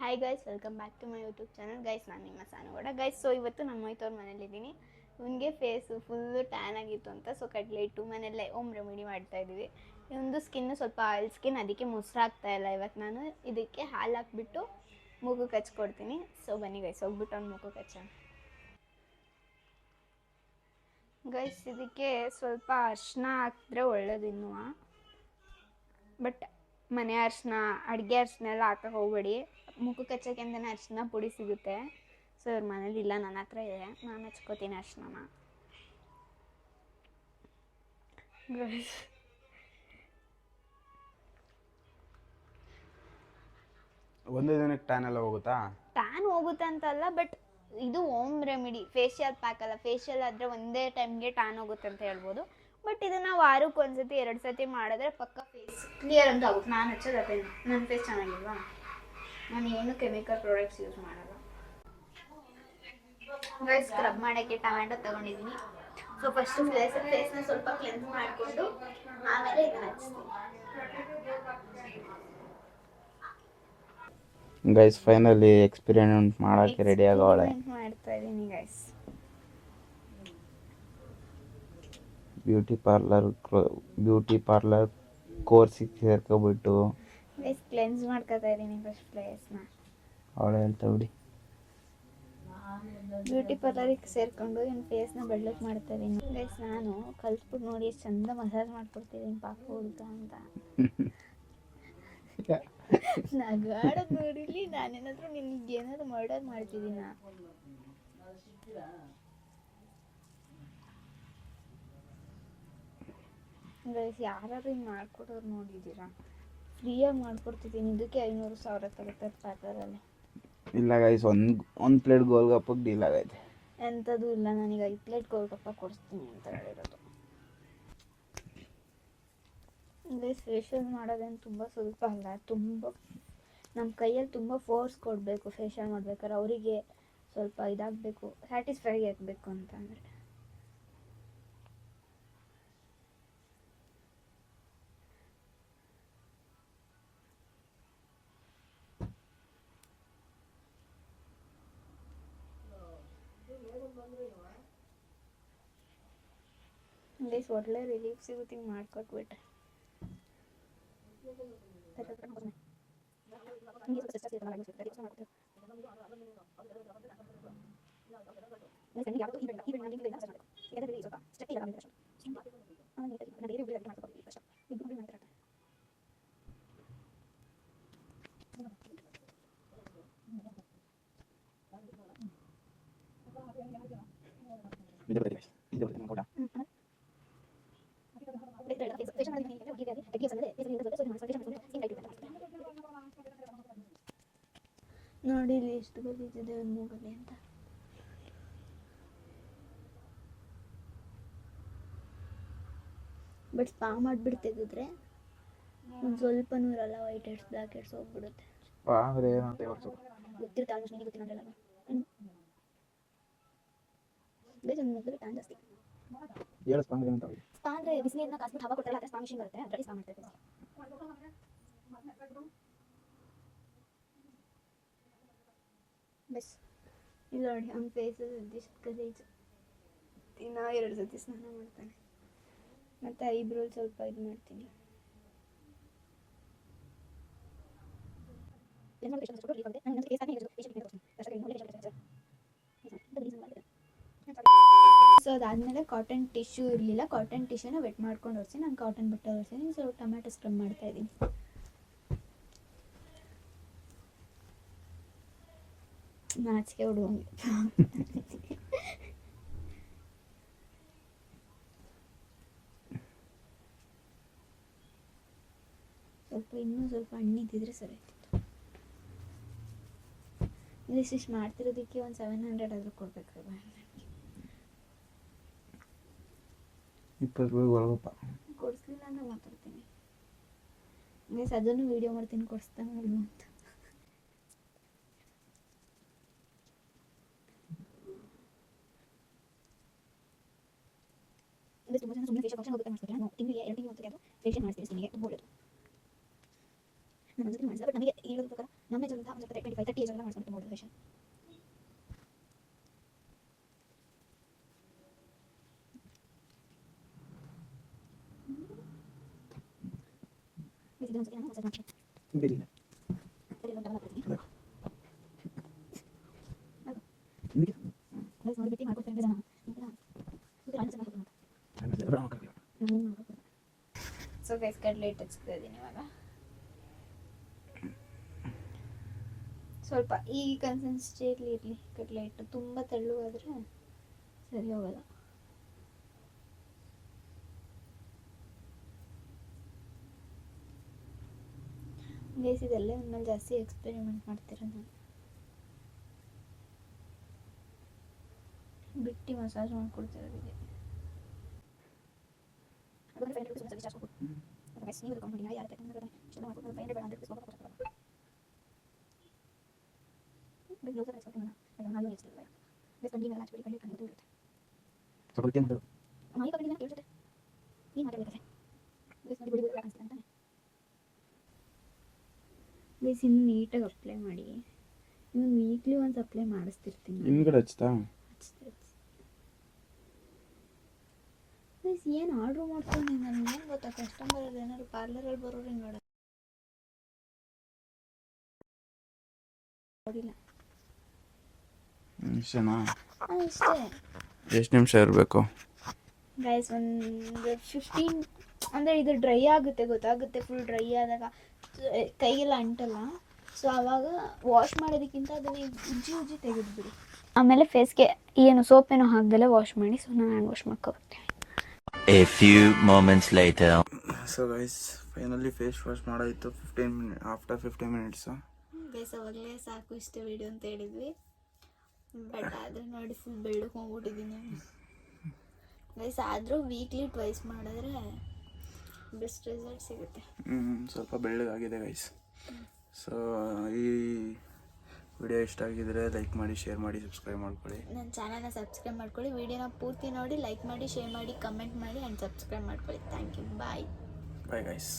Hi guys, welcome back to my YouTube channel. Guys, ನಾನು ನಿಮ್ಮ ಸಾನುಗೌಡ. Guys, so ಇವತ್ತು ನಮ್ಮ ಮೈತವ್ರ ಮನೇಲಿದ್ದೀನಿ. ಇವನಿಗೆ ಫೇಸು ಫುಲ್ಲು ಟ್ಯಾನ್ ಆಗಿತ್ತು ಅಂತ ಸೊ ಕಡ್ಲೆಟು ಮನೆಯಲ್ಲೇ ಓಮ್ ರೆಮಿಡಿ ಮಾಡ್ತಾಯಿದ್ದೀವಿ. ಇವೊಂದು ಸ್ಕಿನ್ನು ಸ್ವಲ್ಪ ಆಯಿಲ್ ಸ್ಕಿನ್, ಅದಕ್ಕೆ ಮೊಸರು ಹಾಕ್ತಾಯಿಲ್ಲ. ಇವತ್ತು ನಾನು ಇದಕ್ಕೆ ಹಾಲು ಹಾಕ್ಬಿಟ್ಟು ಮೂಗಕ್ಕೆ ಹಚ್ಕೊಡ್ತೀನಿ. ಸೊ ಬನ್ನಿ ಗೈಸ್, ಹೋಗ್ಬಿಟ್ಟು ಅವ್ನು ಮೂಗಕ್ಕೆ ಹಚ್ಚೋಣ. ಗೈಸ್, ಇದಕ್ಕೆ ಸ್ವಲ್ಪ ಅರಿಶಿನ ಹಾಕಿದ್ರೆ ಒಳ್ಳೇದು ಇನ್ನೂ. ಬಟ್ ಮನೆ ಅರಿಶಿನ, ಅಡುಗೆ ಅರಿಶಿನ ಎಲ್ಲ ಹಾಕಕ್ಕೆ ಹೋಗ್ಬೇಡಿ. ಮುಖಕ್ಕೆ ಹಚ್ಚೋಕೆ ಅಂತಲೇ ಅರಿಶಿನ ಪುಡಿ ಸಿಗುತ್ತೆ. ಸೊ ಇವ್ರ ಮನೇಲಿ ಇಲ್ಲ, ನನ್ನ ಹತ್ರ ಇದೆ. ನಾನು ಹಚ್ಕೋತೀನಿ ಅರಿಶಿನ. ಒಂದೇ ದಿನಕ್ಕೆ ಟ್ಯಾನ್ ಎಲ್ಲ ಹೋಗುತ್ತಾ? ಟ್ಯಾನ್ ಹೋಗುತ್ತೆ ಅಂತಲ್ಲ, ಬಟ್ ಇದು ಹೋಮ್ ರೆಮಿಡಿ, ಫೇಶಿಯಲ್ ಪ್ಯಾಕ್ ಅಲ್ಲ. ಫೇಶಿಯಲ್ ಆದರೆ ಒಂದೇ ಟೈಮ್ಗೆ ಟ್ಯಾನ್ ಹೋಗುತ್ತೆ ಅಂತ ಹೇಳ್ಬೋದು. ಬಟ್ ಇದನ್ನು ವಾರಕ್ಕೆ ಒಂದ್ಸತಿ 2 ಸತಿ ಮಾಡಿದ್ರೆ ಪಕ್ಕ ಫೇಸ್ ಕ್ಲಿಯರ್ ಅಂತ ಆಗುತ್ತೆ. ನಾನು ಹಚ್ಚೋದು ಅದೇ, ನನ್ನ ಫೇಸ್ ಚೆನ್ನಾಗಿಲ್ವಾ? ನಾನು ಏನು ಕೆಮಿಕಲ್ ಪ್ರಾಡಕ್ಟ್ಸ್ ಯೂಸ್ ಮಾಡಲ್ಲ. ಸ್ಕ್ರಬ್ ಮಾಡೋಕ್ಕೆ ಟೊಮ್ಯಾಟೊ ತೊಗೊಂಡಿದ್ದೀನಿ. ಸೊ ಫಸ್ಟು ಫೇಸ್ನ ಸ್ವಲ್ಪ ಕ್ಲೆನ್ಸ್ ಮಾಡಿಕೊಂಡು ಆಮೇಲೆ ಇದನ್ನು ಹಚ್ತೀನಿ. ಗೈಸ್, ಫೈನಲಿ ಎಕ್ಸ್ಪೆರಿಮೆಂಟ್ ಮಾಡೋಕ್ಕೆ ರೆಡಿ ಆಗೋಳೆ. ಮಾಡ್ತಾ ಇದ್ದೀನಿ ಗೈಸ್. ಬ್ಯೂಟಿ ಪಾರ್ಲರ್ ಕೋರ್ಸಿಗೆ ಸೇರ್ಕೊಬಿಟ್ಟು ಗೈಸ್ ಕ್ಲೆನ್ಸ್ ಮಾಡ್ಕೊತಾ ಇದ್ದೀನಿ ಫಸ್ಟ್ ಫೇಸ್ನ. ಅವಳೆ ಹೇಳ್ತಾ ಬಿಡಿ. ಬ್ಯೂಟಿ ಪಾರ್ಲರಿಗೆ ಸೇರಿಕೊಂಡು ಇನ್ನು ಫೇಸ್ನ ಬೆಳ್ಳಗೆ ಮಾಡ್ತಾ ಇದ್ದೀನಿ ಗೈಸ್. ನಾನು ಕಲ್ತ್ಬಿಟ್ಟು ನೋಡಿ ಎಷ್ಟು ಚಂದ ಮಸಾಜ್ ಮಾಡ್ಕೊಡ್ತಿದ್ದೀನಿ ಪಾಪ ಹುಡುಗ ಅಂತ. ನಗಾಡೋದು ನೋಡಿಲಿ, ನಾನೇನಾದರೂ ನಿನಗೆ ಏನಾದರೂ ಮರ್ಡರ್ ಮಾಡ್ತಿದ್ದೀನ? ಗೈಸ್, ಯಾರಾದ್ರೂ ಹಿಂಗೆ ಮಾಡ್ಕೊಡೋರು ನೋಡಿದ್ದೀರಾ? ಫ್ರೀಯಾಗಿ ಮಾಡ್ಕೊಡ್ತಿದ್ದೀನಿ. ಇದಕ್ಕೆ 500,000 ತಗೋತಾರೆ ಪಾರ್ಲರಲ್ಲಿ. ಇಲ್ಲ ಗೈಸ್, ಒಂದು ಪ್ಲೇಟ್ ಗೋಲ್ಗಪ್ಪಗೆ ಡೀಲ್ ಆಗೈತೆ. ಎಂಥದ್ದು ಇಲ್ಲ, ನನಗೆ 5 ಪ್ಲೇಟ್ ಗೋಲ್ಗಪ್ಪ ಕೊಡಿಸ್ತೀನಿ ಅಂತ ಹೇಳಿರೋದು. ಗೈಸ್, ಫೇಶಿಯಲ್ ಮಾಡೋದೇನು ತುಂಬ ಸ್ವಲ್ಪ ಅಲ್ಲ, ತುಂಬ ನಮ್ಮ ಕೈಯಲ್ಲಿ ತುಂಬ ಫೋರ್ಸ್ ಕೊಡಬೇಕು. ಫೇಶಿಯಲ್ ಮಾಡ್ಬೇಕಾದ್ರೆ ಅವರಿಗೆ ಸ್ವಲ್ಪ ಇದಾಗಬೇಕು, ಸ್ಯಾಟಿಸ್ಫೈ ಆಗಬೇಕು ಅಂತಂದರೆ. ಗೈಸ್, ಒಳ್ಳೆ ರಿಲೀಫ್ ಸಿಗುತ್ತೆ ಹಿಂಗೆ ಮಾಡ್ಕೊಟ್ಬಿಟ್ರೆ. ನೋಡಿ ಇಲ್ಲಿ ಎಷ್ಟು ಗಲೀಜಿದೆ ಒಂದು ಮೂಗಲ್ಲಿ ಅಂತ. ಬಟ್ ಸ್ಪಾ ಮಾಡಿಬಿಟ್ಟು ತೆಗೆದ್ರೆ ಒಂದು ಸ್ವಲ್ಪನೂ ಇರಲ್ಲ, ವೈಟ್ ಹೆಡ್ಸ್ ಬ್ಲ್ಯಾಕ್ ಹೆಡ್ಸ್ ಹೋಗ್ಬಿಡುತ್ತೆ. ಗೊತ್ತಿರುತ್ತೆ ಆಲ್ಮೋಸ್ಟ್, ನಿಮಗೆ ಗೊತ್ತಿಲ್ಲ. ಸ್ಪಾ ಅಂದರೆ ಬಿಸಿನೀರನ್ನ ಕಾಸ್ಬಿಟ್ಟು ಹವಾ ಕೊಡ್ತಾರಲ್ಲ, ಅದೇ ಸ್ಪಾ ಮಿಷಿನ್ ಬರುತ್ತೆ, ಅದರಲ್ಲಿ ಸ್ಪಾ ಮಾಡ್ತಾರೆ. ಬಸ್ ಇಲ್ಲ ನೋಡಿ, ಅವ್ನ ಫೇಸಲ್ಲಿ ಇದಿಷ್ಟು ಗಲೀಜು. ದಿನ 2 ಸತಿ ಸ್ನಾನ ಮಾಡ್ತಾನೆ. ಮತ್ತು ಐಬ್ರೋಲ್ ಸ್ವಲ್ಪ ಇದು ಮಾಡ್ತೀನಿ. ಸೊ ಅದಾದಮೇಲೆ ಕಾಟನ್ ಟಿಶ್ಯೂ ಇರಲಿಲ್ಲ, ಕಾಟನ್ ಟಿಶ್ಯೂನ ವೆಟ್ ಮಾಡ್ಕೊಂಡು ಹೊರಿಸಿ ನಾನು ಕಾಟನ್ ಬಟ್ಟೆ ಹೊರಿಸಿದ್ದೀನಿ. ಸೊ ಟೊಮ್ಯಾಟೊ ಸ್ಕ್ರಬ್ ಮಾಡ್ತಾಯಿದ್ದೀನಿ. ನಾಚಿಕೆ ಹುಡುಗಂಗೆ. ಇನ್ನೂ ಸ್ವಲ್ಪ ಹಣ್ಣಿದ್ದಿದ್ರೆ ಸರಿ ಆಗ್ತಿತ್ತು. ಇಷ್ಟು ಮಾಡ್ತಿರೋದಕ್ಕೆ ಒಂದು 700 ಆದರೂ ಕೊಡ್ಬೇಕಲ್ವ? 20 ರೂಪಾಯಿ ಕೊಡಿಸ್ಲಿಲ್ಲ ಅಂತ ಮಾತಾಡ್ತೀನಿ ಗೈಸ್. ಅದನ್ನು ವೀಡಿಯೋ ಮಾಡ್ತೀನಿ, ಕೊಡಿಸ್ತಾನೆ ಅಂತ. ತುಂಬ ಜನ ಸುಮ್ಮನೆ ಫೇಶಿಯಲ್ ಹೋಗುತ್ತೆ ಮಾಡಿಸ್ತಾರೆ. ನಾನು ತಿಂಗಳಿಗೆ 2 ತಿಂಗಳು ಒಂದು ಫೇಶಿಯಲ್ ಮಾಡ್ತೀನಿ. ಸ್ಕಿನ್ಗೆ ತುಂಬ ಒಳ್ಳೆಯದು. ನಮ್ಮ ಜೊತೆ ಮಾಡಿಸಿದ, ಬಟ್ ನಮಗೆ ಹೇಳೋದು ಪ್ರಕಾರ ನಮ್ಮ ಜೊತೆ ಒಂದು ಸ್ವಲ್ಪ 25-30 30 ಏಜ್ ಎಲ್ಲ ಮಾಡಿಸ್ಕೊಂಡು ನೋಡೋದು ಫೇಶಿಯಲ್. ಬಿಲ್ಲ ಸೊ ಗೈಸ್ ಕಡ್ಲೆಟ್ ಹಚ್ತಾ ಇದ್ದೀನಿ ಇವಾಗ. ಸ್ವಲ್ಪ ಈ ಕನ್ಸಿಸ್ಟೆನ್ಸಿಯಲ್ಲಿ ಇರಲಿ ಕಡ್ಲೆಟ್, ತುಂಬ ತೆಳ್ಳಗಾದರೆ ಸರಿ ಹೋಗಲ್ಲ. ಗೈಸ್ ಇದೆಲ್ಲ ಒಂದ್ಮೇಲೆ ಜಾಸ್ತಿ ಎಕ್ಸ್ಪೆರಿಮೆಂಟ್ ಮಾಡ್ತಿರೋದು ನಾನು. ಬಿಟ್ಟು ಮಸಾಜ್ ಮಾಡ್ಕೊಡ್ತಿರೋದು ಇದೆ. ಇನ್ನು ನೀಟಾಗಿ ಅಪ್ಲೈ ಮಾಡಿ. ಇನ್ನು ವೀಕ್ಲಿ ಒನ್ಸ್ ಅಪ್ಲೈ ಮಾಡಿಸ್ತಿರ್ತೀನಿ. ಹಿಂದ್ಗಡೆ ಹಚ್ತಾ ಏನು ಆರ್ಡ್ರ್ ಮಾಡ್ಕೊಂಡು ನಾನು ಏನು ಗೊತ್ತಾ, ಕಸ್ಟಮರ್ ಏನಾದ್ರು ಪಾರ್ಲರಲ್ಲಿ ಬರೋರು ಹಿಂಗೆ ನೋಡೋದಿಲ್ಲ. ನಿಮಿಷನಾ? ಅಷ್ಟೇ. ಎಷ್ಟು ನಿಮಿಷ ಇರಬೇಕು ಗೈಸ್? ಒಂದು 15, ಅಂದರೆ ಇದು ಡ್ರೈ ಆಗುತ್ತೆ, ಗೊತ್ತಾಗುತ್ತೆ. ಫುಲ್ ಡ್ರೈ ಆದಾಗ ಕೈಗೆಲ್ಲ ಅಂಟಲ್ಲ. ಸೊ ಆವಾಗ ವಾಶ್ ಮಾಡೋದಕ್ಕಿಂತ ಅದನ್ನೇ ಉಜ್ಜಿ ತೆಗೆದುಬಿಡಿ. ಆಮೇಲೆ ಫೇಸ್ಗೆ ಏನು ಸೋಪ್ ಏನೋ ಹಾಕ್ದಲ್ಲೇ ವಾಶ್ ಮಾಡಿ. ಸೊ ನಾನು ಹ್ಯಾಂಡ್ ವಾಶ್ ಮಾಡ್ಕೊಬರ್ತೀನಿ. A few moments later. So guys finally face wash ಮಾಡಾಯಿತು. After 15 minutes. ಗೈಸ್ ಅವಾಗಲೇ ಸಾಕು ಇಷ್ಟೇ ವಿಡಿಯೋ ಅಂತ ಹೇಳಿದ್ವಿ, ಬಟ್ ಆದರೆ ನೋಡಿ ಫುಲ್ ಬೆಳ್ಳಗೆ ಹೋಗ್ಬಿಟ್ಟಿದ್ದೀನಿ ಗೈಸ್. ಆದರೂ ವೀಕ್ಲಿ ಟ್ವೈಸ್ ಮಾಡಿದ್ರೆ ಬೆಸ್ಟ್ ರಿಸಲ್ಟ್ ಸಿಗುತ್ತೆ. ಸ್ವಲ್ಪ ಬೆಳ್ಳಗಾಗಿದೆ ಗೈಸ್. ಸೊ ಈ ವಿಡಿಯೋ ಇಷ್ಟ ಆಗಿದ್ರೆ ಲೈಕ್ ಮಾಡಿ, ಶೇರ್ ಮಾಡಿ, ಸಬ್ಸ್ಕ್ರೈಬ್ ಮಾಡ್ಕೊಳ್ಳಿ. ನನ್ನ ಚಾನಲ್ನ ಸಬ್ಸ್ಕ್ರೈಬ್ ಮಾಡ್ಕೊಳ್ಳಿ. ವಿಡಿಯೋನ ಪೂರ್ತಿ ನೋಡಿ, ಲೈಕ್ ಮಾಡಿ, ಶೇರ್ ಮಾಡಿ, ಕಮೆಂಟ್ ಮಾಡಿ ಆ್ಯಂಡ್ ಸಬ್ಸ್ಕ್ರೈಬ್ ಮಾಡ್ಕೊಳ್ಳಿ. Thank you. Bye guys.